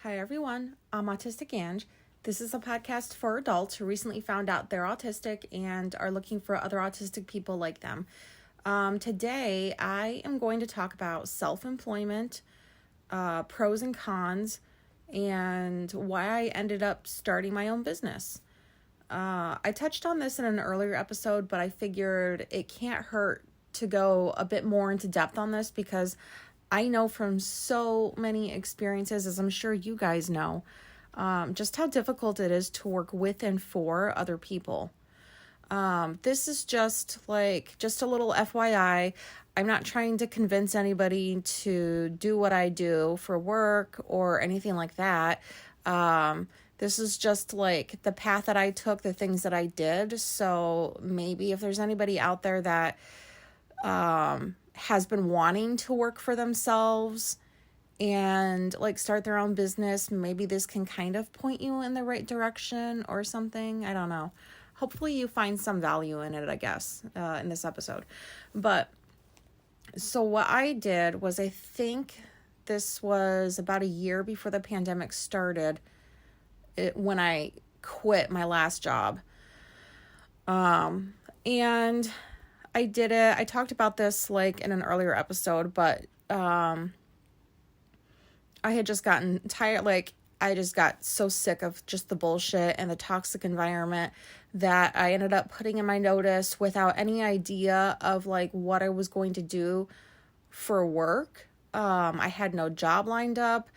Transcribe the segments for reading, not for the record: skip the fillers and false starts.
Hi everyone, I'm Autistic Ange. This is a podcast for adults who recently found out they're autistic and are looking for other autistic people like them. Today, I am going to talk about self-employment, pros and cons, and why I ended up starting my own business. I touched on this in an earlier episode, but I figured it can't hurt to go a bit more into depth on this because I know from so many experiences, as I'm sure you guys know, just how difficult it is to work with and for other people. This is just a little FYI. I'm not trying to convince anybody to do what I do for work or anything like that. This is just like the path that I took, the things that I did. So maybe if there's anybody out there that has been wanting to work for themselves and start their own business, maybe this can kind of point you in the right direction or something. I don't know. Hopefully you find some value in it, I guess, in this episode. But so what I did was, I think this was about a year before the pandemic started, when I quit my last job. And I did it. I talked about this in an earlier episode, but I had just gotten tired. I just got so sick of just the bullshit and the toxic environment that I ended up putting in my notice without any idea of what I was going to do for work. I had no job lined up.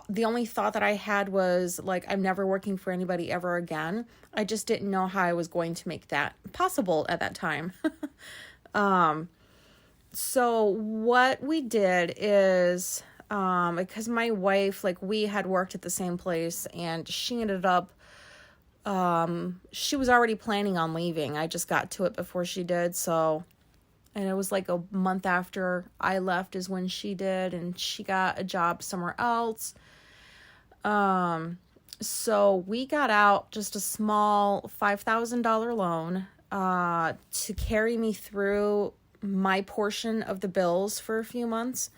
The only thought that I had was I'm never working for anybody ever again. I just didn't know how I was going to make that possible at that time. So what we did is, because my wife, we had worked at the same place, and she ended up, she was already planning on leaving. I just got to it before she did. And it was a month after I left is when she did, and she got a job somewhere else. So we got out just a small $5,000 loan, to carry me through my portion of the bills for a few months,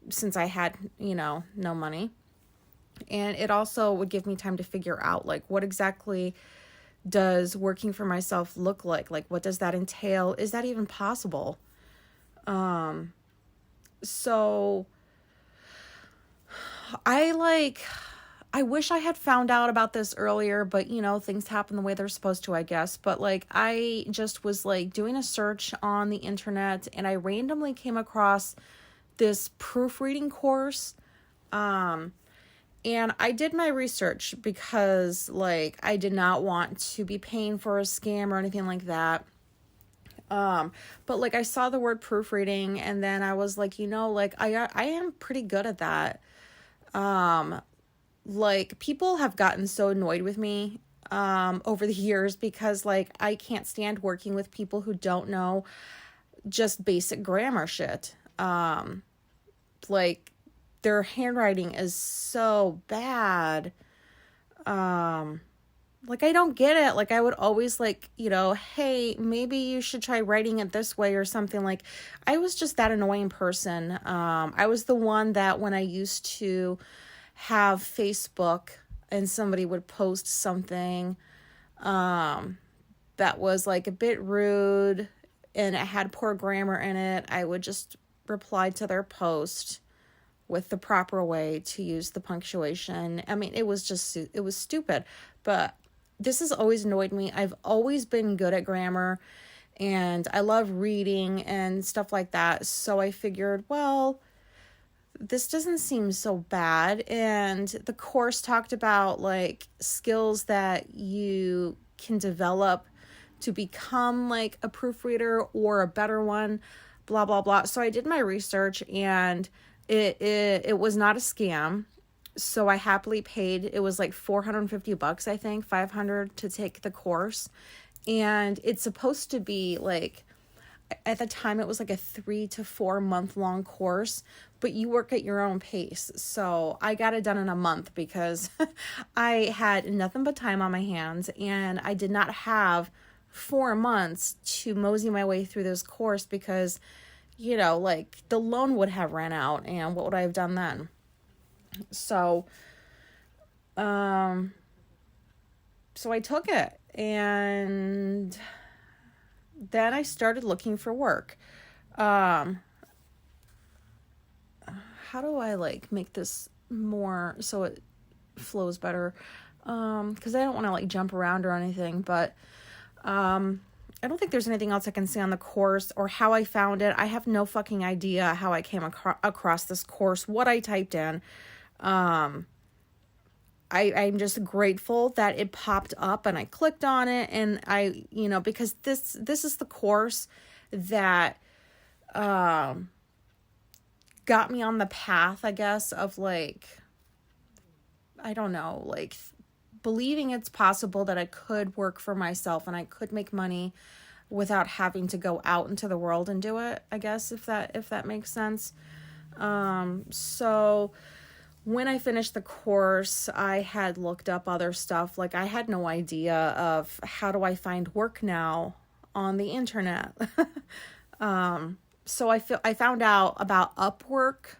since I had, no money. And it also would give me time to figure out, what exactly does working for myself look like? What does that entail? Is that even possible? So I wish I had found out about this earlier, but things happen the way they're supposed to, I guess. But I just was doing a search on the internet, and I randomly came across this proofreading course. And I did my research because I did not want to be paying for a scam or anything like that. But I saw the word proofreading, and then I was I am pretty good at that. People have gotten so annoyed with me over the years because I can't stand working with people who don't know just basic grammar shit. Their handwriting is so bad. I don't get it. I would always hey, maybe you should try writing it this way or something. I was just that annoying person. I was the one that when I used to have Facebook and somebody would post something that was a bit rude and it had poor grammar in it, I would just reply to their post with the proper way to use the punctuation. I mean, it was stupid, but this has always annoyed me. I've always been good at grammar, and I love reading and stuff like that. So I figured, well, this doesn't seem so bad. And the course talked about skills that you can develop to become a proofreader or a better one, blah, blah, blah. So I did my research, and it was not a scam. So I happily paid. It was $450, I think, $500 to take the course. And it's supposed to be at the time it was a 3 to 4 month long course, but you work at your own pace. So I got it done in a month because I had nothing but time on my hands, and I did not have 4 months to mosey my way through this course because, the loan would have ran out, and what would I have done then? So So I took it, and then I started looking for work. How do I like make this more so it flows better? Because I don't want to like jump around or anything, but I don't think there's anything else I can say on the course or how I found it. I have no fucking idea how I came across this course, what I typed in. I'm just grateful that it popped up and I clicked on it, and because this is the course that got me on the path, I guess, of like, I don't know, like believing it's possible that I could work for myself and I could make money without having to go out into the world and do it, I guess, if that makes sense. So when I finished the course, I had looked up other stuff. Like, I had no idea of how do I find work now on the internet. So I found out about Upwork,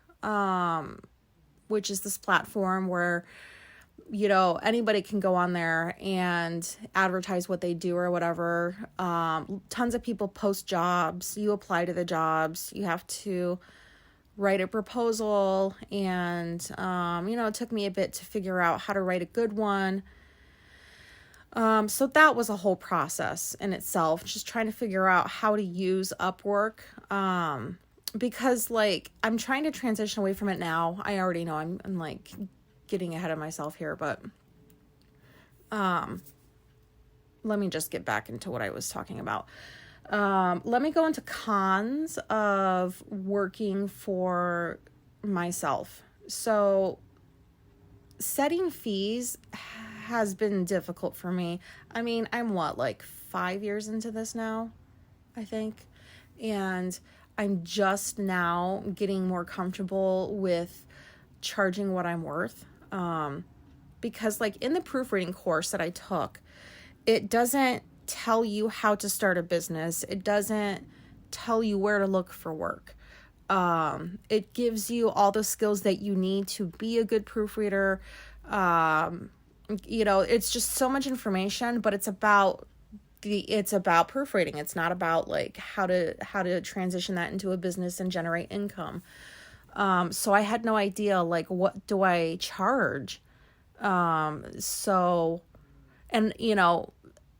which is this platform where, anybody can go on there and advertise what they do or whatever. Tons of people post jobs. You apply to the jobs. You have to write a proposal, and it took me a bit to figure out how to write a good one. So that was a whole process in itself, just trying to figure out how to use Upwork, because like I'm trying to transition away from it now. I already know I'm like getting ahead of myself here, but let me just get back into what I was talking about. Let me go into cons of working for myself. So setting fees has been difficult for me. I mean, I'm like 5 years into this now, I think. And I'm just now getting more comfortable with charging what I'm worth. Because like in the proofreading course that I took, it doesn't tell you how to start a business. It doesn't tell you where to look for work. It gives you all the skills that you need to be a good proofreader. It's just so much information, but it's about proofreading. It's not about like how to transition that into a business and generate income. So I had no idea, like, what do I charge?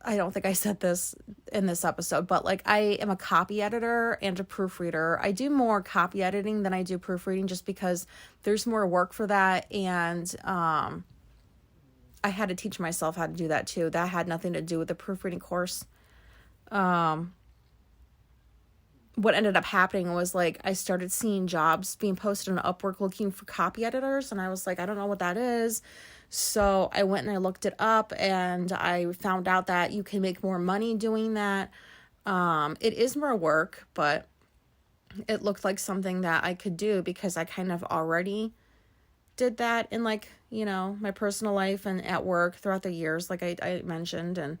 I don't think I said this in this episode, but like I am a copy editor and a proofreader. I do more copy editing than I do proofreading just because there's more work for that. And I had to teach myself how to do that too. That had nothing to do with the proofreading course. What ended up happening was like I started seeing jobs being posted on Upwork looking for copy editors, and I was like, I don't know what that is. So I went and I looked it up, and I found out that you can make more money doing that. It is more work, but it looked like something that I could do because I kind of already did that in like, my personal life and at work throughout the years, like I mentioned. And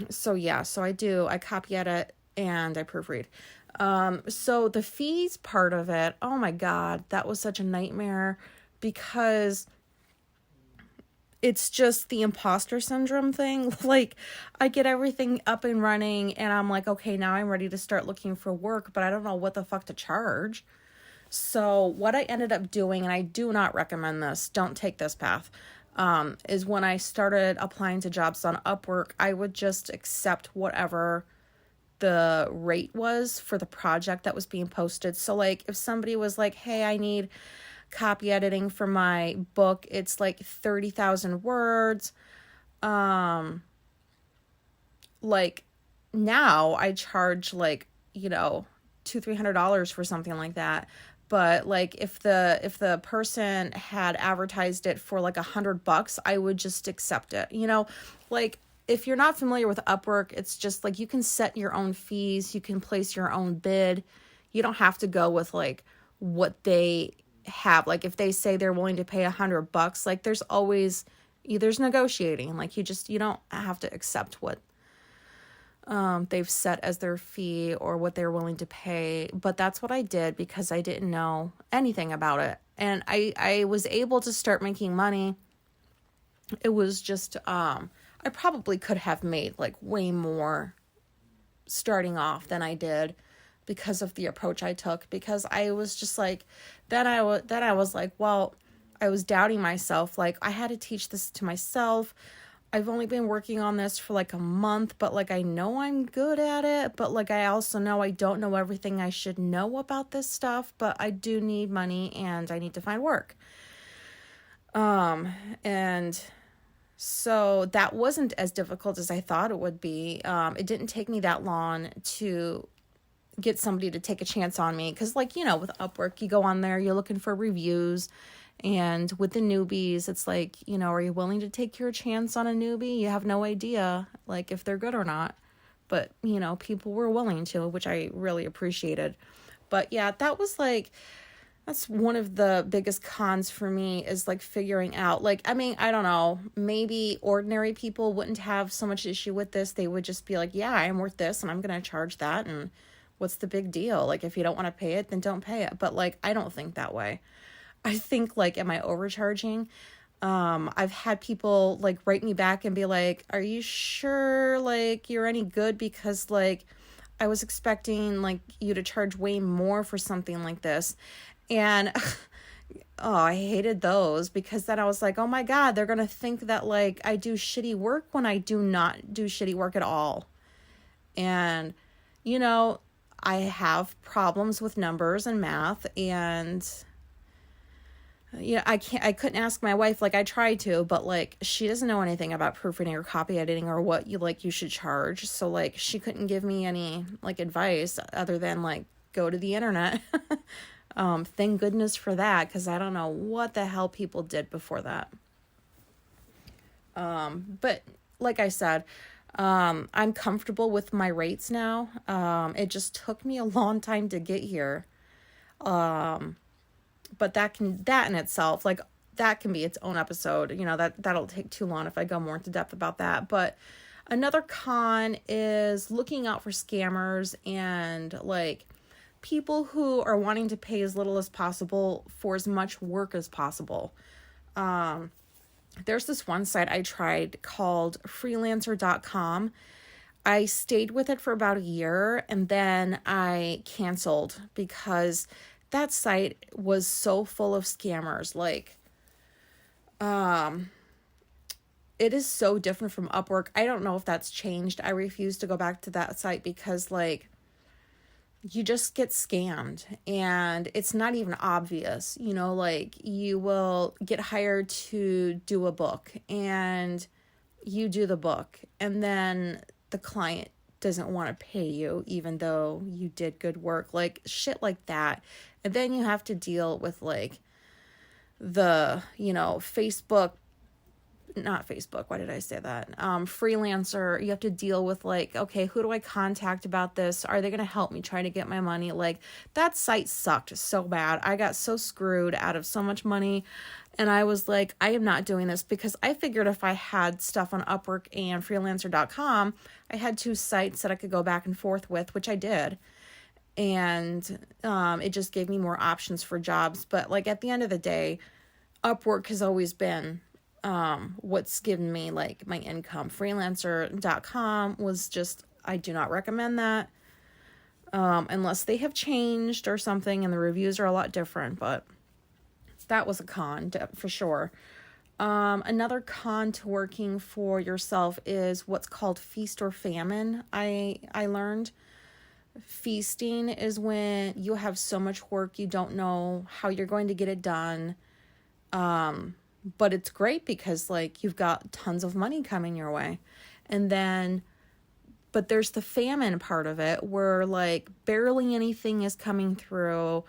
so I copy edit and I proofread. So the fees part of it, oh my God, that was such a nightmare because it's just the imposter syndrome thing. Like I get everything up and running and I'm like, okay, now I'm ready to start looking for work, but I don't know what the fuck to charge. So what I ended up doing, and I do not recommend this, don't take this path, is when I started applying to jobs on Upwork, I would just accept whatever the rate was for the project that was being posted. So like if somebody was like, hey, I need copy editing for my book, it's like 30,000 words. Like now I charge like, $200-$300 for something like that. But like if the person had advertised it for like $100, I would just accept it. Like if you're not familiar with Upwork, it's just like you can set your own fees, you can place your own bid. You don't have to go with like what they have. Like if they say they're willing to pay $100, like there's negotiating. Like you don't have to accept what they've set as their fee or what they're willing to pay. But that's what I did because I didn't know anything about it. And I was able to start making money. It was just, I probably could have made like way more starting off than I did because of the approach I took, because I was just like, then I was like, well, I was doubting myself. Like, I had to teach this to myself. I've only been working on this for like a month, but like, I know I'm good at it, but like, I also know I don't know everything I should know about this stuff, but I do need money and I need to find work. And so that wasn't as difficult as I thought it would be. It didn't take me that long to get somebody to take a chance on me. Because, like, you know, with Upwork, you go on there, you're looking for reviews. And with the newbies, it's like, you know, are you willing to take your chance on a newbie? You have no idea, like, if they're good or not. But, you know, people were willing to, which I really appreciated. But, yeah, that's one of the biggest cons for me, is like figuring out, like, I mean, I don't know, maybe ordinary people wouldn't have so much issue with this. They would just be like, yeah, I'm worth this and I'm going to charge that. And what's the big deal? Like, if you don't want to pay it, then don't pay it. But like, I don't think that way. I think like, am I overcharging? I've had people like write me back and be like, are you sure like you're any good? Because like, I was expecting like you to charge way more for something like this. And oh, I hated those, because then I was like, oh my God, they're going to think that like I do shitty work when I do not do shitty work at all. And, you know, I have problems with numbers and math, and you know, I couldn't ask my wife, like I tried to, but like she doesn't know anything about proofreading or copy editing or what you should charge. So like she couldn't give me any like advice other than like go to the internet. Thank goodness for that, because I don't know what the hell people did before that. But like I said, I'm comfortable with my rates now. It just took me a long time to get here. But that in itself, like that can be its own episode. You know, that'll take too long if I go more into depth about that. But another con is looking out for scammers and like people who are wanting to pay as little as possible for as much work as possible. There's this one site I tried called freelancer.com. I stayed with it for about a year and then I canceled because that site was so full of scammers. Like, it is so different from Upwork. I don't know if that's changed. I refuse to go back to that site because like, you just get scammed and it's not even obvious, you know, like you will get hired to do a book and you do the book and then the client doesn't want to pay you even though you did good work, like shit like that. And then you have to deal with like the, you know, freelancer. You have to deal with like, okay, who do I contact about this? Are they going to help me try to get my money? Like that site sucked so bad. I got so screwed out of so much money. And I was like, I am not doing this, because I figured if I had stuff on Upwork and freelancer.com, I had two sites that I could go back and forth with, which I did. And it just gave me more options for jobs. But like at the end of the day, Upwork has always been what's given me like my income. Freelancer.com was just, I do not recommend that unless they have changed or something and the reviews are a lot different, but that was a con for sure. Another con to working for yourself is what's called feast or famine. I learned feasting is when you have so much work you don't know how you're going to get it done. But it's great because like you've got tons of money coming your way. And then, but there's the famine part of it where like barely anything is coming through.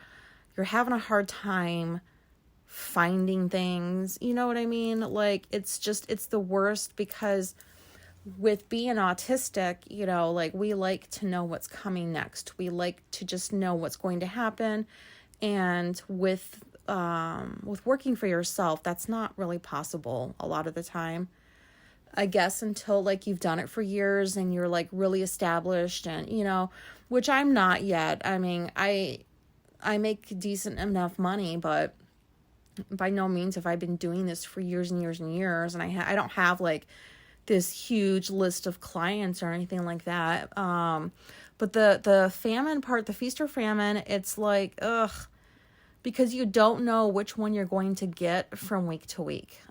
You're having a hard time finding things. You know what I mean? Like it's the worst, because with being autistic, you know, like we like to know what's coming next. We like to just know what's going to happen. And with working for yourself, that's not really possible a lot of the time, I guess, until like you've done it for years and you're like really established, and you know, which I'm not yet. I mean, I make decent enough money, but by no means have I been doing this for years and years and years. And I don't have like this huge list of clients or anything like that. But the famine part, the feast or famine, it's like, ugh, because you don't know which one you're going to get from week to week.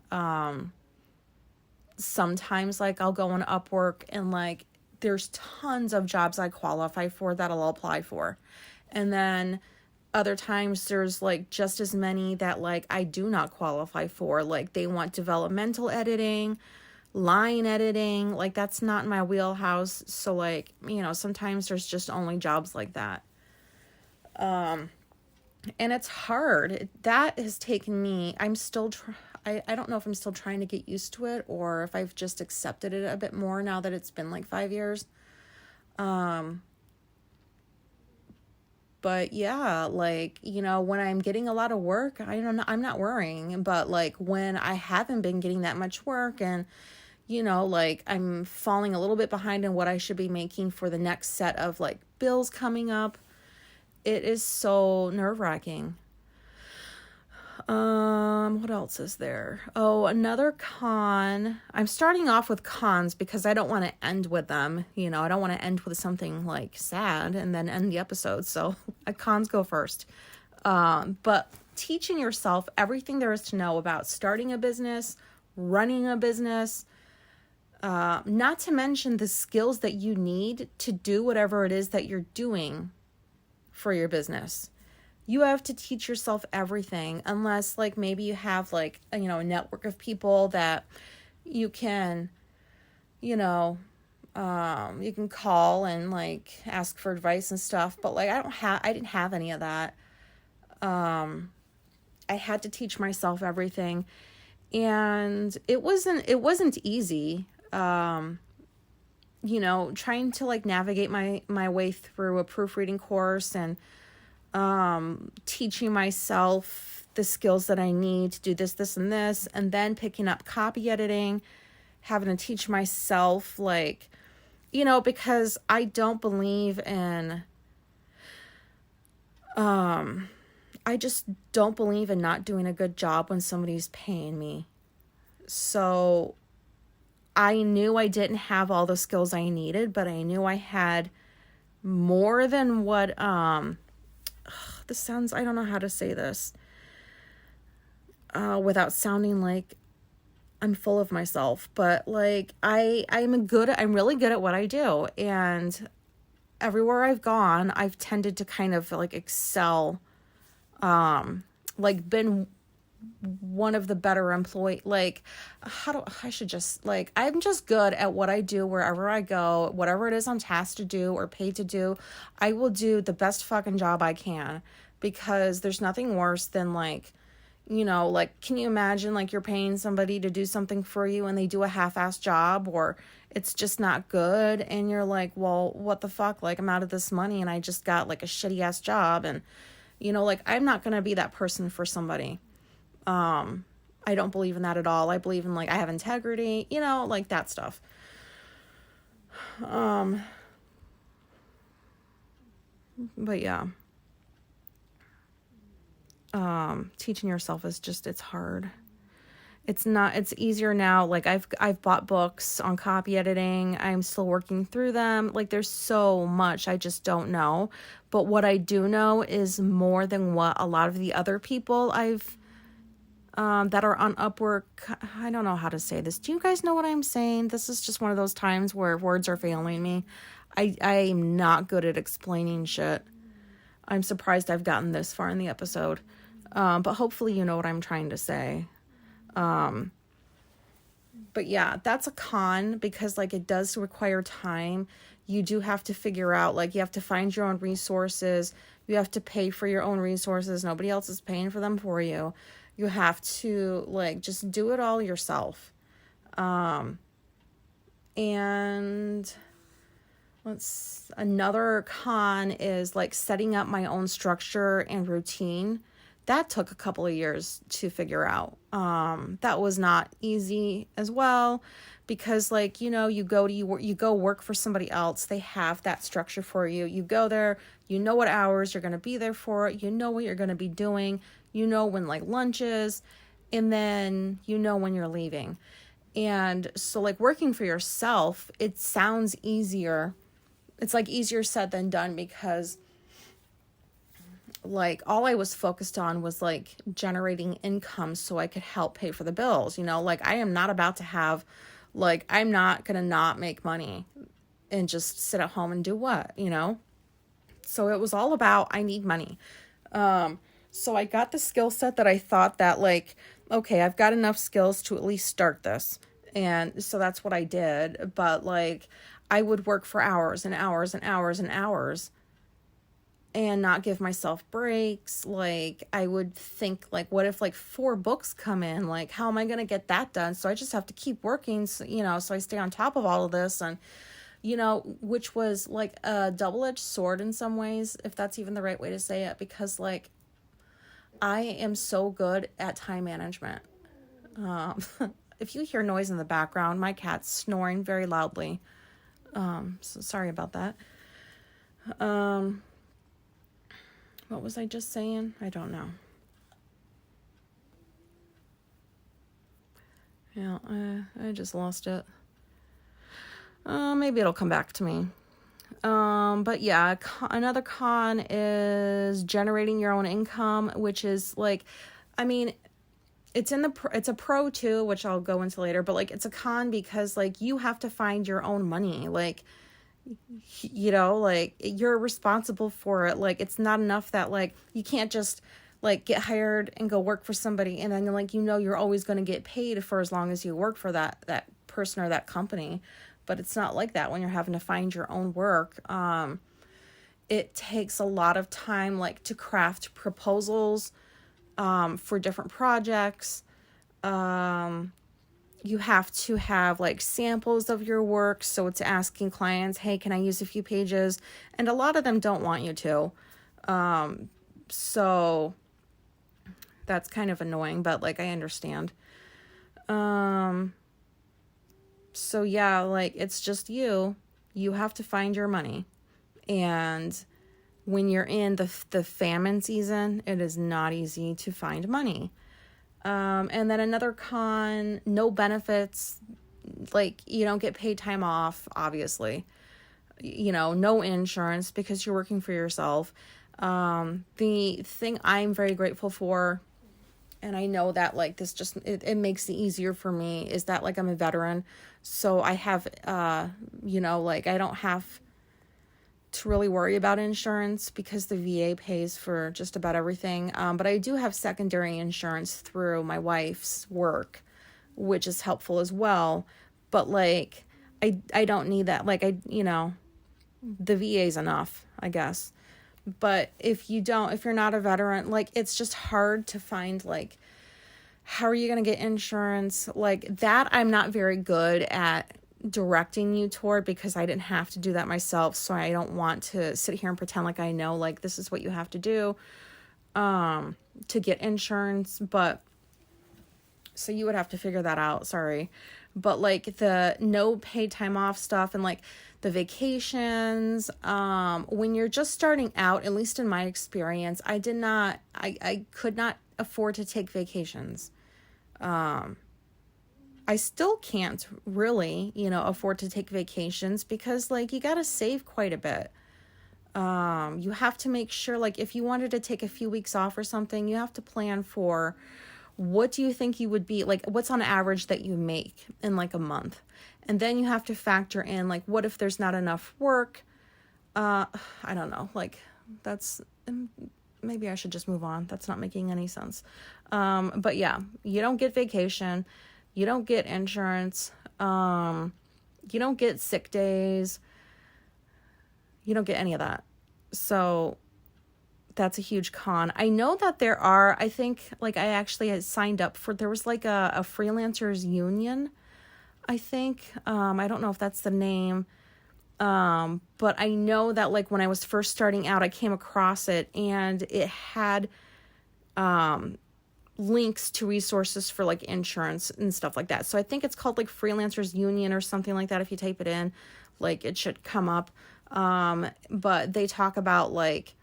Sometimes like I'll go on Upwork and like there's tons of jobs I qualify for that I'll apply for. And then other times there's like just as many that like I do not qualify for. Like they want developmental editing, line editing, like that's not in my wheelhouse. So like, sometimes there's just only jobs like that. And it's hard. That has taken me, I'm still I don't know if I'm still trying to get used to it or if I've just accepted it a bit more now that it's been like 5 years. But yeah, like, when I'm getting a lot of work, I don't know, I'm not worrying. But like when I haven't been getting that much work and, like I'm falling a little bit behind in what I should be making for the next set of like bills coming up, it is so nerve-wracking. What else is there? Oh, another con. I'm starting off with cons because I don't want to end with them. I don't want to end with something like sad and then end the episode. So cons go first. But teaching yourself everything there is to know about starting a business, running a business, not to mention the skills that you need to do whatever it is that you're doing for your business. You have to teach yourself everything unless like maybe you have like, a network of people that you can, you can call and like ask for advice and stuff. But like, I didn't have any of that. I had to teach myself everything and it wasn't easy. Trying to like navigate my way through a proofreading course and teaching myself the skills that I need to do this, and this, and then picking up copy editing, having to teach myself like, because I don't believe in, I just don't believe in not doing a good job when somebody's paying me. So I knew I didn't have all the skills I needed, but I knew I had more than what, this sounds, I don't know how to say this, without sounding like I'm full of myself, but like, I'm really good at what I do. And everywhere I've gone, I've tended to kind of like excel, like been one of the better like I'm just good at what I do wherever I go, whatever it is I'm tasked to do or paid to do, I will do the best fucking job I can, because there's nothing worse than like, like, can you imagine like you're paying somebody to do something for you and they do a half-assed job or it's just not good and you're like, well, what the fuck, like I'm out of this money and I just got like a shitty ass job. And like I'm not gonna be that person for somebody. I don't believe in that at all. I believe in like, I have integrity, like that stuff. But yeah. Teaching yourself is just, it's hard. It's easier now. Like I've bought books on copy editing. I'm still working through them. Like there's so much I just don't know. But what I do know is more than what a lot of the other people that are on Upwork. I don't know how to say this. Do you guys know what I'm saying? This is just one of those times where words are failing me. I'm not good at explaining shit. I'm surprised I've gotten this far in the episode. But hopefully you know what I'm trying to say. But yeah, that's a con because like it does require time. You do have to figure out, like you have to find your own resources. You have to pay for your own resources. Nobody else is paying for them for you. You have to like just do it all yourself. And another con is like setting up my own structure and routine. That took a couple of years to figure out. That was not easy as well because like, you go work for somebody else. They have that structure for you. You go there, you know what hours you're going to be there for. You know what you're going to be doing. you know when like lunch is, and then you know when you're leaving. And so like working for yourself, it sounds easier. It's like easier said than done, because like all I was focused on was like generating income so I could help pay for the bills. Like I am not about to have, like, I'm not going to not make money and just sit at home and do what. So it was all about, I need money. So I got the skill set that I thought that like, okay, I've got enough skills to at least start this. And so that's what I did. But like, I would work for hours and hours and hours and hours and not give myself breaks. Like I would think like, what if like 4 books come in? Like, how am I going to get that done? So I just have to keep working. So, so I stay on top of all of this, and, which was like a double-edged sword in some ways, if that's even the right way to say it, because like, I am so good at time management. If you hear noise in the background, my cat's snoring very loudly. So sorry about that. What was I just saying? I don't know. Yeah, I just lost it. Maybe it'll come back to me. But yeah, another con is generating your own income, which is like, I mean, it's a pro too, which I'll go into later, but like it's a con because like you have to find your own money. Like, like you're responsible for it. Like it's not enough that like you can't just like get hired and go work for somebody and then like you're always going to get paid for as long as you work for that person or that company. But it's not like that when you're having to find your own work. It takes a lot of time like to craft proposals for different projects. You have to have like samples of your work. So it's asking clients, hey, can I use a few pages? And a lot of them don't want you to. So that's kind of annoying, but like I understand. So yeah, like it's just you have to find your money. And when you're in the famine season, it is not easy to find money. And then another con, no benefits, like you don't get paid time off, obviously, no insurance because you're working for yourself. The thing I'm very grateful for, and I know that like this just, it makes it easier for me, is that like I'm a veteran. So I have, like I don't have to really worry about insurance because the VA pays for just about everything. But I do have secondary insurance through my wife's work, which is helpful as well. But like, I don't need that. Like the VA is enough, I guess. But if you're not a veteran, like it's just hard to find like, how are you going to get insurance? Like that, I'm not very good at directing you toward because I didn't have to do that myself. So I don't want to sit here and pretend like I know, like this is what you have to do to get insurance. But so you would have to figure that out. Sorry. But like the no paid time off stuff and like the vacations, when you're just starting out, at least in my experience, I could not afford to take vacations. I still can't really, afford to take vacations because like you got to save quite a bit. You have to make sure, like if you wanted to take a few weeks off or something, you have to plan for what do you think you would be like, what's on average that you make in like a month. And then you have to factor in like, what if there's not enough work? I don't know, like maybe I should just move on. That's not making any sense. But yeah, you don't get vacation. You don't get insurance. You don't get sick days. You don't get any of that. So that's a huge con. I know that there are, I think like I actually had signed up for, there was like a freelancers union, I think. I don't know if that's the name. But I know that like when I was first starting out, I came across it and it had, links to resources for like insurance and stuff like that. So I think it's called like freelancers union or something like that. If you type it in, like it should come up. But they talk about like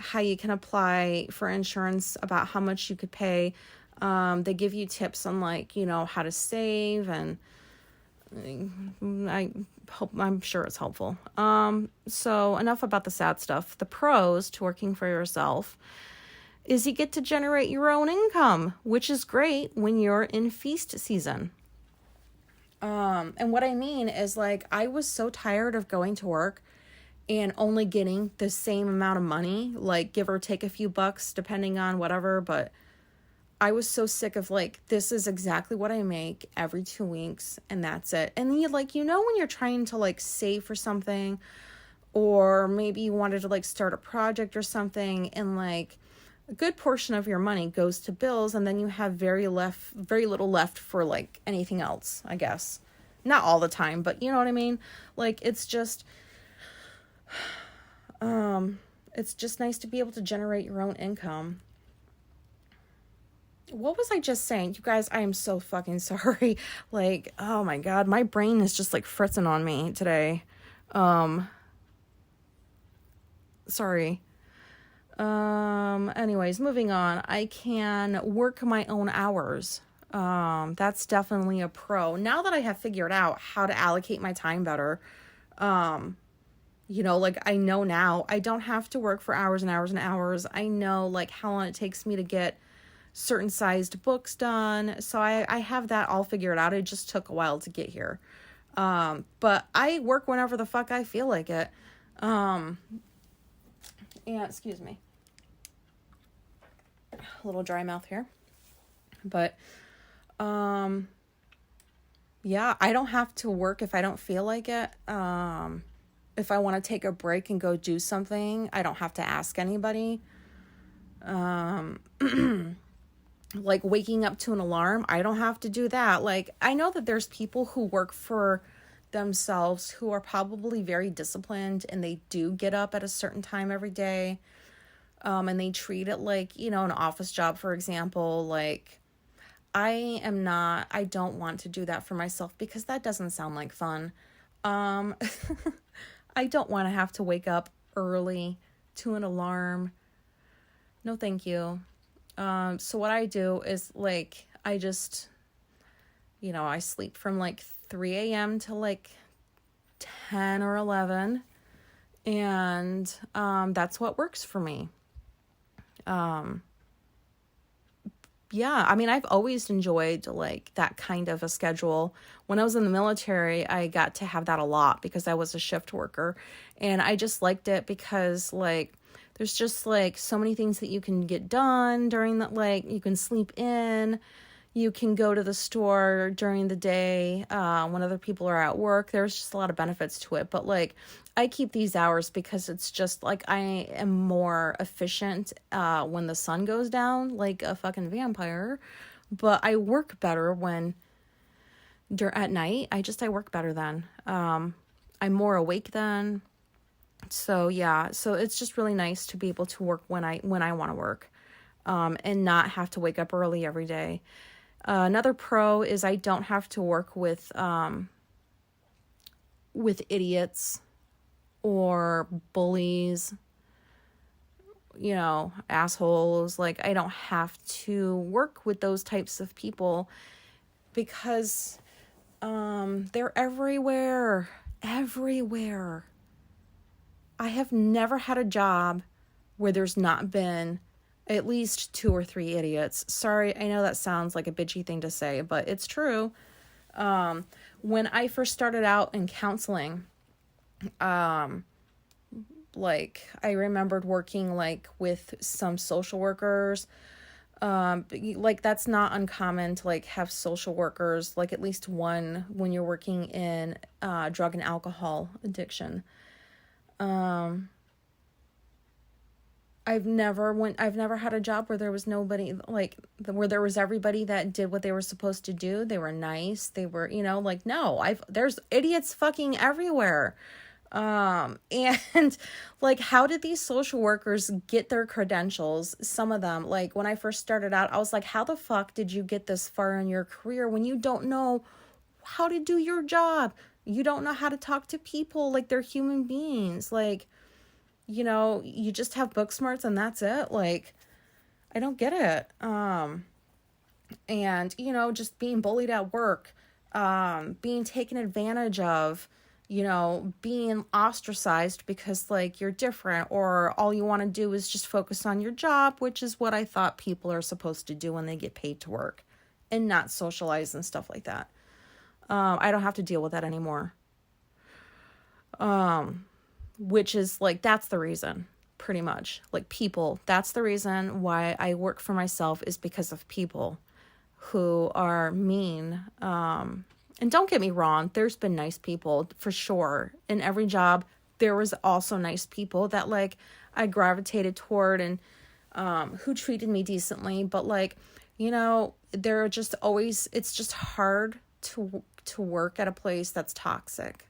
how you can apply for insurance, about how much you could pay. They give you tips on like, you know, how to save, and I'm sure it's helpful. So enough about the sad stuff. The pros to working for yourself is you get to generate your own income, which is great when you're in feast season. And what I mean is, like, I was so tired of going to work and only getting the same amount of money, like give or take a few bucks depending on whatever, but I was so sick of like, this is exactly what I make every 2 weeks and that's it. And you like, you know, when you're trying to like save for something, or maybe you wanted to like start a project or something, and like a good portion of your money goes to bills, and then you have very little left for like anything else, I guess. Not all the time, but you know what I mean? Like, it's just nice to be able to generate your own income. What was I just saying? You guys, I am so fucking sorry. Like, oh my God, my brain is just like fritzing on me today. Sorry. Anyways, moving on. I can work my own hours. That's definitely a pro. Now that I have figured out how to allocate my time better, you know, like I know now I don't have to work for hours and hours and hours. I know like how long it takes me to get certain sized books done. So I have that all figured out. It just took a while to get here. But I work whenever the fuck I feel like it. And excuse me, a little dry mouth here, but, yeah, I don't have to work if I don't feel like it. If I want to take a break and go do something, I don't have to ask anybody. Like waking up to an alarm, I don't have to do that. Like, I know that there's people who work for themselves who are probably very disciplined, and they do get up at a certain time every day. And they treat it like, you know, an office job, for example. Like, I don't want to do that for myself because that doesn't sound like fun. I don't want to have to wake up early to an alarm. No, thank you. So what I do is like, I just, you know, I sleep from like 3 a.m. to like 10 or 11. And, that's what works for me. Yeah, I mean, I've always enjoyed like that kind of a schedule. When I was in the military, I got to have that a lot because I was a shift worker, and I just liked it because like, there's just like so many things that you can get done during that. Like, you can sleep in, you can go to the store during the day, when other people are at work. There's just a lot of benefits to it. But like, I keep these hours because it's just like, I am more efficient, when the sun goes down, like a fucking vampire. But I work better when at night. I work better then. I'm more awake then. So yeah, so it's just really nice to be able to work when I want to work, and not have to wake up early every day. Another pro is I don't have to work with idiots or bullies, you know, assholes. Like, I don't have to work with those types of people because, they're everywhere. I have never had a job where there's not been at least 2 or 3 idiots. Sorry, I know that sounds like a bitchy thing to say, but it's true. When I first started out in counseling, like, I remembered working like with some social workers. Like, that's not uncommon to like have social workers, like at least one when you're working in drug and alcohol addiction. I've never had a job where there was nobody, like, where there was everybody that did what they were supposed to do. They were nice. They were, you know, like, no, there's idiots fucking everywhere. And like, how did these social workers get their credentials? Some of them, like, when I first started out, I was like, how the fuck did you get this far in your career when you don't know how to do your job? You don't know how to talk to people like they're human beings. Like, you just have book smarts and that's it. Like, I don't get it. And, just being bullied at work, being taken advantage of, being ostracized because, like, you're different, or all you want to do is just focus on your job, which is what I thought people are supposed to do when they get paid to work and not socialize and stuff like that. I don't have to deal with that anymore. Which is, like, that's the reason, pretty much. Like, people, that's the reason why I work for myself, is because of people who are mean. And don't get me wrong, there's been nice people for sure. In every job, there was also nice people that, like, I gravitated toward and who treated me decently. But, like, there are just always, it's just hard to work at a place that's toxic.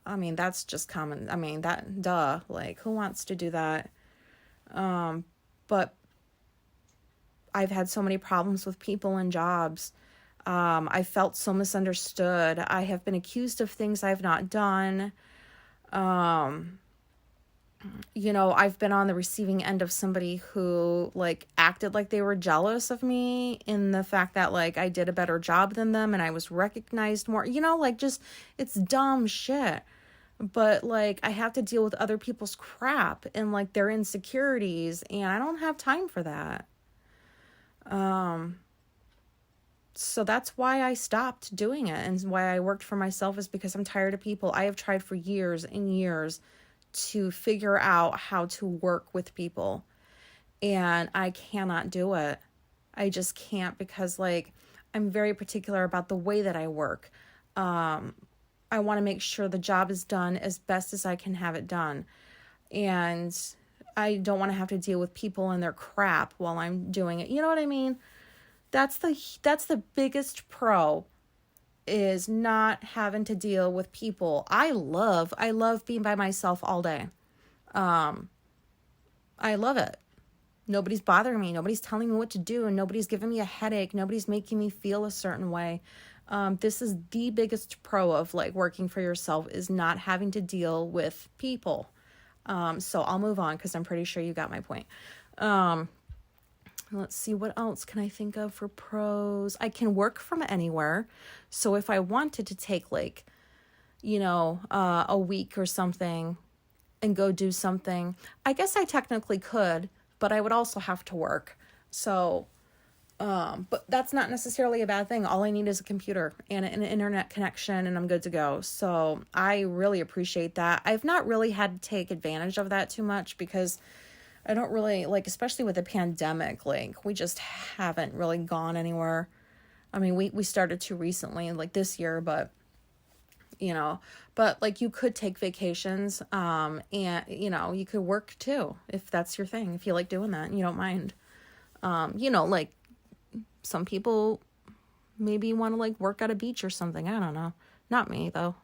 I mean, that's just common. I mean, duh, like, who wants to do that? But I've had so many problems with people and jobs. I felt so misunderstood. I have been accused of things I've not done. I've been on the receiving end of somebody who, like, acted like they were jealous of me in the fact that, like, I did a better job than them and I was recognized more, like, just, it's dumb shit. But, like, I have to deal with other people's crap and, like, their insecurities, and I don't have time for that. So that's why I stopped doing it, and why I worked for myself, is because I'm tired of people. I have tried for years and years to figure out how to work with people, and I cannot do it. I just can't, because, like, I'm very particular about the way that I work. I want to make sure the job is done as best as I can have it done. And I don't want to have to deal with people and their crap while I'm doing it. You know what I mean? That's the biggest pro, is not having to deal with people. I love being by myself all day. I love it. Nobody's bothering me. Nobody's telling me what to do, and nobody's giving me a headache. Nobody's making me feel a certain way. This is the biggest pro of, like, working for yourself, is not having to deal with people. So I'll move on, because I'm pretty sure you got my point. Let's see, what else can I think of for pros? I can work from anywhere. So if I wanted to take, like, a week or something and go do something, I guess I technically could, but I would also have to work. So, but that's not necessarily a bad thing. All I need is a computer and an internet connection, and I'm good to go. So I really appreciate that. I've not really had to take advantage of that too much, because I don't really, like, especially with the pandemic, like, we just haven't really gone anywhere. I mean, we started to recently, like, this year, but, like, you could take vacations, and, you could work too, if that's your thing, if you like doing that and you don't mind. Like, some people maybe want to, like, work at a beach or something. I don't know. Not me, though.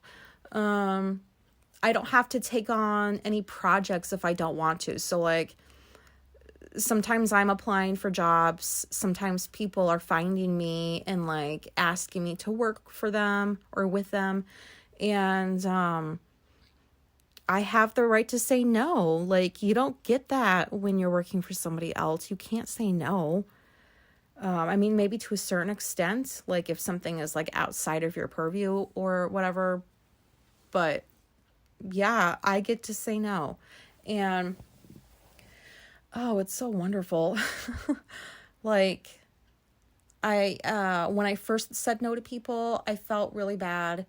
I don't have to take on any projects if I don't want to. So, like, sometimes I'm applying for jobs. Sometimes people are finding me and, like, asking me to work for them or with them. And I have the right to say no. Like, you don't get that when you're working for somebody else. You can't say no. I mean, maybe to a certain extent, like, if something is, like, outside of your purview or whatever. But yeah, I get to say no. And oh, it's so wonderful. Like, when I first said no to people, I felt really bad.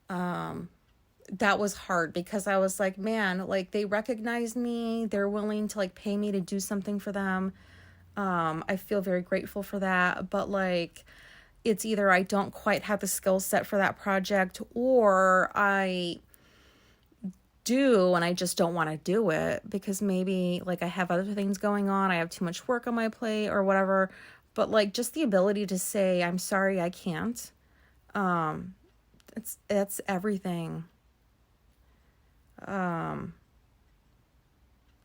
That was hard, because I was like, man, like, they recognize me. They're willing to, like, pay me to do something for them. I feel very grateful for that. But, like, it's either I don't quite have the skill set for that project, or I do and I just don't want to do it because maybe, like, I have other things going on. I have too much work on my plate or whatever. But, like, just the ability to say, I'm sorry, I can't. It's everything. Yeah,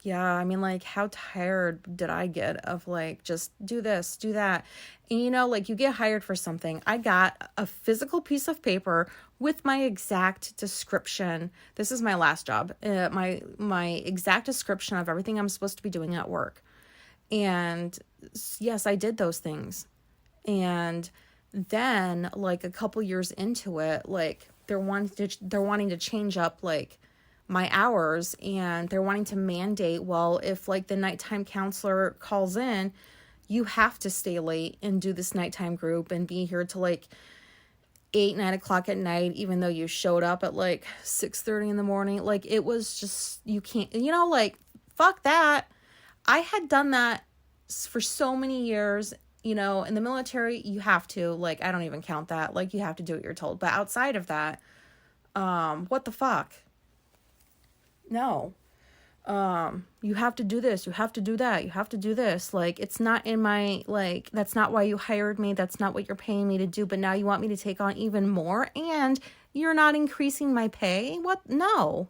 Yeah, I mean, like, how tired did I get of, like, just do this, do that? And, like, you get hired for something. I got a physical piece of paper with my exact description. This is my last job. My exact description of everything I'm supposed to be doing at work. And yes, I did those things. And then, like, a couple years into it, like, they're wanting to change up, like, my hours, and they're wanting to mandate, well, if, like, the nighttime counselor calls in, you have to stay late and do this nighttime group and be here till, like, 8, 9 o'clock at night, even though you showed up at, like, 6:30 in the morning. Like, it was just, you can't, like, fuck that. I had done that for so many years. In the military, you have to, like, I don't even count that. Like, you have to do what you're told. But outside of that, what the fuck? No. You have to do this. You have to do that. You have to do this. Like, it's not in my, like, that's not why you hired me. That's not what you're paying me to do. But now you want me to take on even more, and you're not increasing my pay? What? No.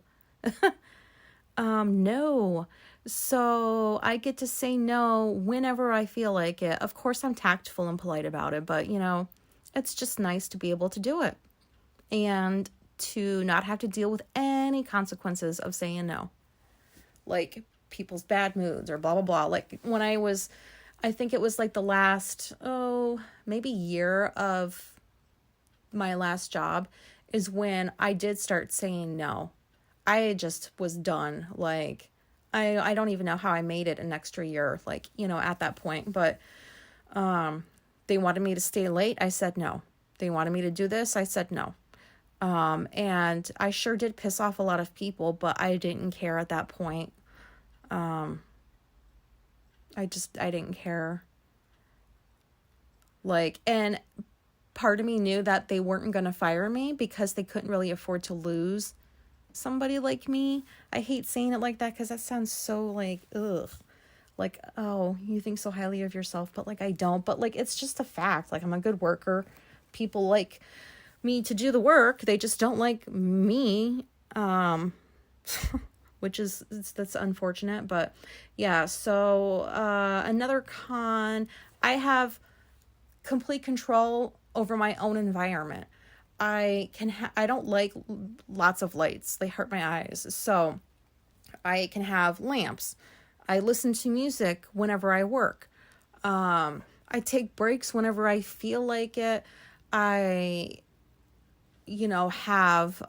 No. So I get to say no whenever I feel like it. Of course, I'm tactful and polite about it, but, it's just nice to be able to do it and to not have to deal with any consequences of saying no. Like, people's bad moods or blah, blah, blah. Like, when I think it was like the last, maybe year of my last job is when I did start saying no. I just was done. Like, I don't even know how I made it an extra year, like, at that point. But they wanted me to stay late. I said no. They wanted me to do this. I said no. And I sure did piss off a lot of people, but I didn't care at that point. I didn't care. Like, and part of me knew that they weren't going to fire me because they couldn't really afford to lose somebody like me. I hate saying it like that because that sounds so, like, ugh. Like, oh, you think so highly of yourself, but, like, I don't. But, like, it's just a fact. Like, I'm a good worker. People like me to do the work. They just don't like me. Which is, that's unfortunate. But yeah, so another con, I have complete control over my own environment. I don't like lots of lights. They hurt my eyes. So I can have lamps. I listen to music whenever I work. I take breaks whenever I feel like it. I, have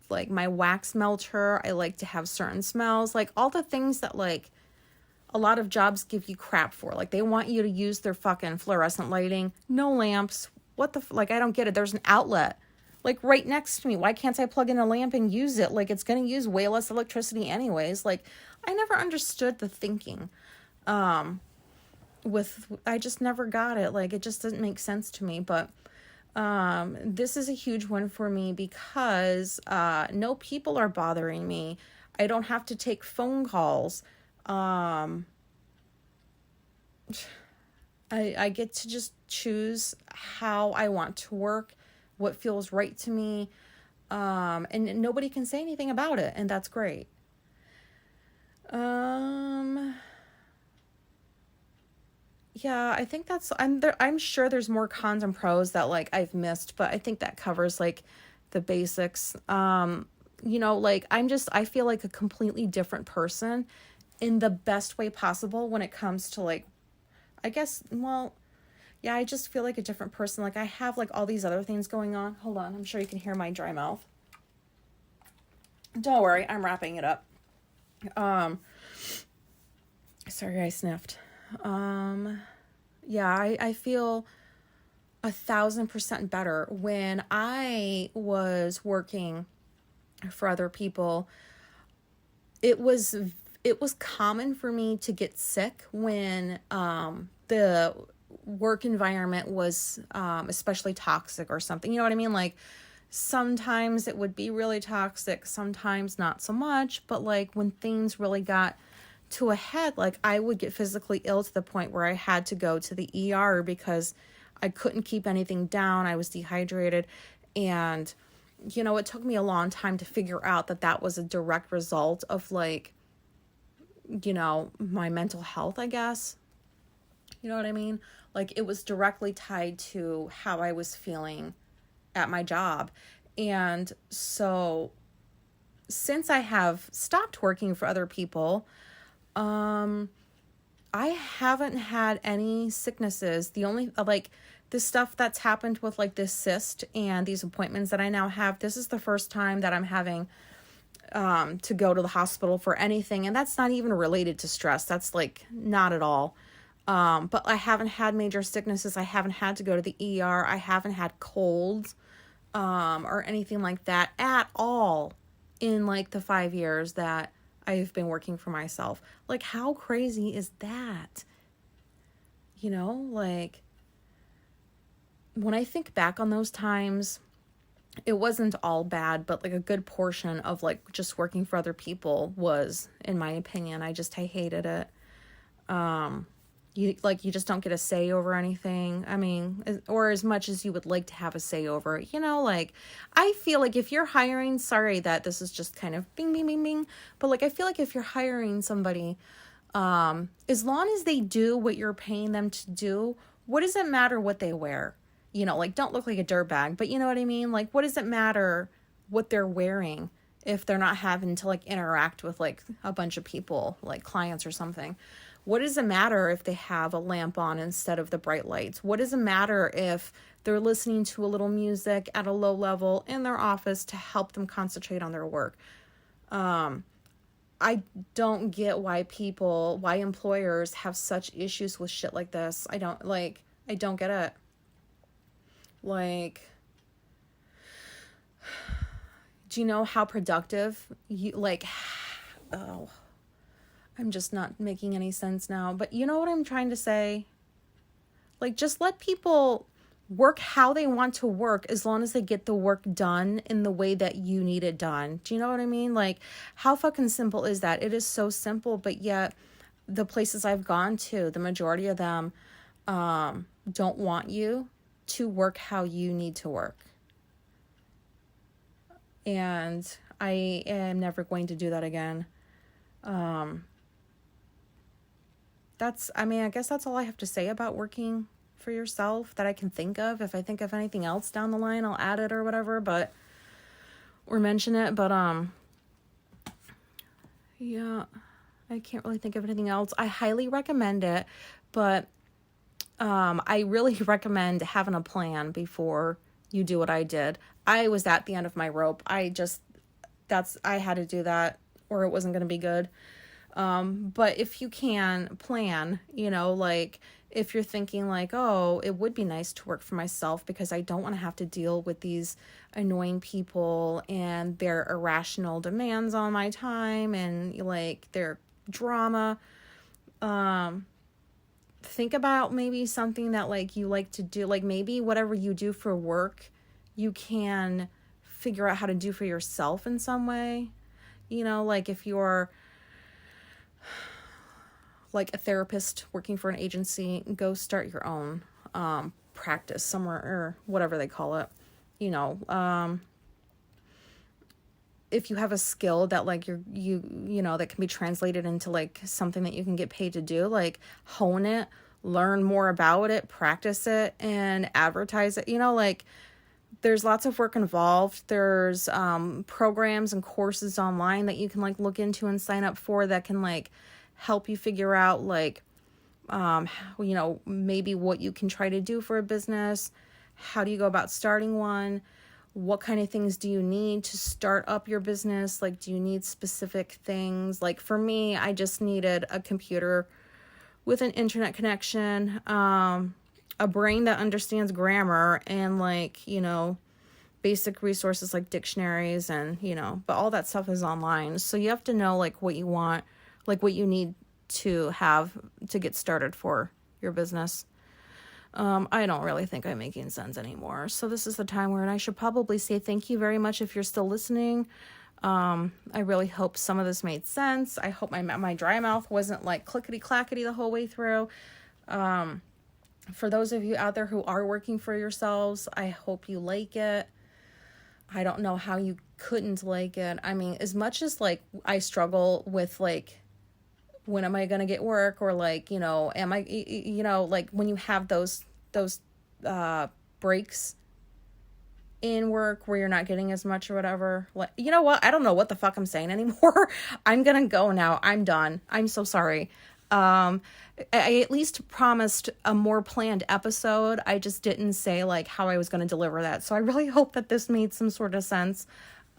like my wax melter. I like to have certain smells, like all the things that, like, a lot of jobs give you crap for. Like, they want you to use their fucking fluorescent lighting. No lamps. What the like, I don't get it. There's an outlet, like, right next to me. Why can't I plug in a lamp and use it? Like, it's going to use way less electricity anyways. Like, I never understood the thinking. I just never got it. Like, it just doesn't make sense to me. But this is a huge one for me because no people are bothering me. I don't have to take phone calls. I get to just choose how I want to work, what feels right to me, and nobody can say anything about it, and that's great. Yeah, I think I'm sure there's more cons and pros that, like, I've missed, but I think that covers, like, the basics. Like, I feel like a completely different person in the best way possible when it comes to, like, I guess, well, yeah, I just feel like a different person. Like, I have, like, all these other things going on. Hold on, I'm sure you can hear my dry mouth. Don't worry, I'm wrapping it up. Sorry, I sniffed. Yeah, I feel 1,000% better. When I was working for other people, it was common for me to get sick when the work environment was especially toxic or something. You know what I mean? Like, sometimes it would be really toxic, sometimes not so much, but, like, when things really got to a head, like, I would get physically ill to the point where I had to go to the ER because I couldn't keep anything down. I was dehydrated, and it took me a long time to figure out that was a direct result of, like, my mental health, I guess. You know what I mean? Like, it was directly tied to how I was feeling at my job. And so since I have stopped working for other people, I haven't had any sicknesses. The only, like, the stuff that's happened with, like, this cyst and these appointments that I now have, this is the first time that I'm having to go to the hospital for anything. And that's not even related to stress. That's, like, not at all. But I haven't had major sicknesses. I haven't had to go to the ER. I haven't had colds or anything like that at all in, like, the 5 years that I've been working for myself. Like, how crazy is that? Like, when I think back on those times, it wasn't all bad, but, like, a good portion of, like, just working for other people was, in my opinion, I hated it. You just don't get a say over anything. I mean, or as much as you would like to have a say over it, like, I feel like if you're hiring, sorry that this is just kind of bing, bing, bing, bing, but, like, I feel like if you're hiring somebody, as long as they do what you're paying them to do, what does it matter what they wear? Like, don't look like a dirtbag, but you know what I mean? Like, what does it matter what they're wearing if they're not having to, like, interact with, like, a bunch of people, like clients or something? What does it matter if they have a lamp on instead of the bright lights? What does it matter if they're listening to a little music at a low level in their office to help them concentrate on their work? I don't get why employers have such issues with shit like this. I don't get it. Like, do you know how productive I'm just not making any sense now, but you know what I'm trying to say? Like, just let people work how they want to work as long as they get the work done in the way that you need it done. Do you know what I mean? Like, how fucking simple is that? It is so simple, but yet the places I've gone to, the majority of them don't want you to work how you need to work. And I am never going to do that again. I guess that's all I have to say about working for yourself that I can think of. If I think of anything else down the line, I'll add it or whatever, or mention it. But, yeah, I can't really think of anything else. I highly recommend it, but, I really recommend having a plan before you do what I did. I was at the end of my rope. I had to do that or it wasn't going to be good. But if you can plan, like, if you're thinking like, oh, it would be nice to work for myself because I don't want to have to deal with these annoying people and their irrational demands on my time and, like, their drama. Think about maybe something that, like, you like to do, like, maybe whatever you do for work, you can figure out how to do for yourself in some way. Like, if you're like a therapist working for an agency, go start your own practice somewhere or whatever they call it. If you have a skill that, like, you that can be translated into, like, something that you can get paid to do, like, hone it, learn more about it, practice it, and advertise it. Like, there's lots of work involved. There's programs and courses online that you can, like, look into and sign up for that can, like, help you figure out, like, maybe what you can try to do for a business. How do you go about starting one? What kind of things do you need to start up your business? Like, do you need specific things? Like, for me, I just needed a computer with an internet connection, a brain that understands grammar, and, like, basic resources like dictionaries and, but all that stuff is online. So you have to know, like, what you want, like, what you need to have to get started for your business. I don't really think I'm making sense anymore. So this is the time where I should probably say thank you very much if you're still listening. I really hope some of this made sense. I hope my dry mouth wasn't, like, clickety-clackety the whole way through. For those of you out there who are working for yourselves, I hope you like it. I don't know how you couldn't like it. I mean, as much as, like, I struggle with, like, when am I going to get work? Or like, am I, like when you have those breaks in work where you're not getting as much or whatever. Like, you know what? I don't know what the fuck I'm saying anymore. I'm gonna go now. I'm done. I'm so sorry. I at least promised a more planned episode. I just didn't say like how I was going to deliver that. So I really hope that this made some sort of sense.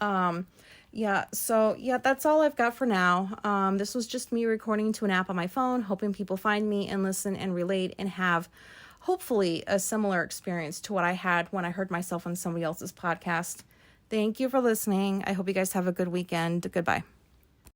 So that's all I've got for now. This was just me recording to an app on my phone, hoping people find me and listen and relate and have hopefully a similar experience to what I had when I heard myself on somebody else's podcast. Thank you for listening. I hope you guys have a good weekend. Goodbye.